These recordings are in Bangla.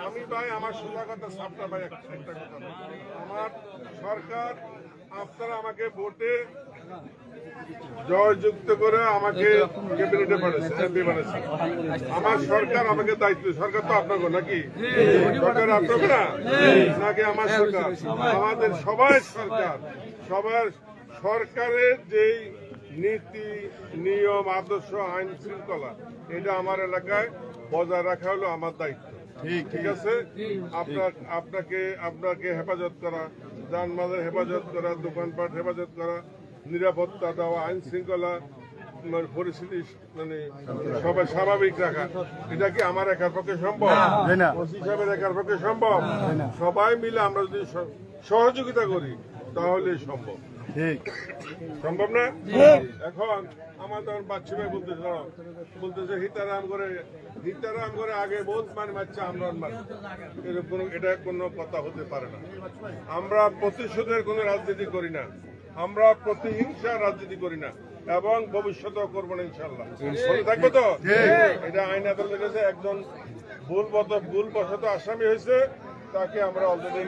আমি ভাই আমার সোজা কথা সাপটা ভাই একটা কথা, আমার সরকার আপনারা আমাকে ভোটে জয়যুক্ত করে আমাকে ক্যাবিনেটে পাঠাচ্ছে, এমপি বানাচ্ছে। আমার সরকার আমাকে দায়িত্ব, সরকার তো আপনাকে নাকি সরকার আপনাকে না নাকি আমার সরকার, আমাদের সবাই সরকার, সবার সরকারের যেই নীতি নিয়ম আদর্শ আইন শৃঙ্খলা এটা আমার এলাকায় বজায় রাখা হলো আমার দায়িত্ব। ঠিক আছে, আপনাকে হেফাজত করা, যানবাহনের হেফাজত করা, দোকানপাট হেফাজত করা, নিরাপত্তা দেওয়া, আইন শৃঙ্খলা পরিস্থিতি মানে সবাই স্বাভাবিক রাখা, এটা কি আমার একার পক্ষে সম্ভব? ওসি সাহেবের একার পক্ষে সম্ভব? সবাই মিলে আমরা যদি সহযোগিতা করি তাহলে সম্ভব। সম্ভব না? এখন আমার তখন বাচ্চা ভাই বলতেছে হিতারাম করে আগে বহুত মারছে আমরা এরকম, এটা কোনো কথা হতে পারে না। আমরা প্রতিশোধের কোনো রাজনীতি করি না, আমরা প্রতিহিংসার রাজনীতি করি না এবং ভবিষ্যতেও করবো না ইনশাল্লাহ। মনে থাকবে তো? এটা আইন আদালতের কাছে একজন ভুলবশত আসামি হয়েছে, তাকে আমরা অলরেডি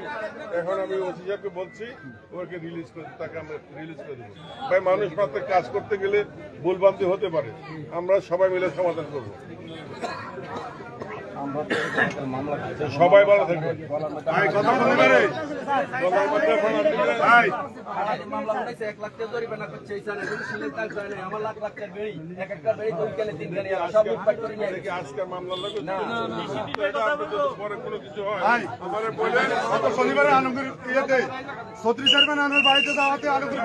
এখন আমি ওসি সাহেবকে বলছি ওকে রিলিজ করে, তাকে আমরা রিলিজ করে দেবো। ভাই মানুষ মাত্র কাজ করতে গেলে ভুলভ্রান্তি হতে পারে, আমরা সবাই মিলে সমাধান করবো। সবাই ভালো থাকবেন। আজকের মামলা পরে কোনো কিছু হয় আমার বলে শনিবারে আলমগীর ইয়েতে 36 বাড়িতে যাওয়াতে আলমগীর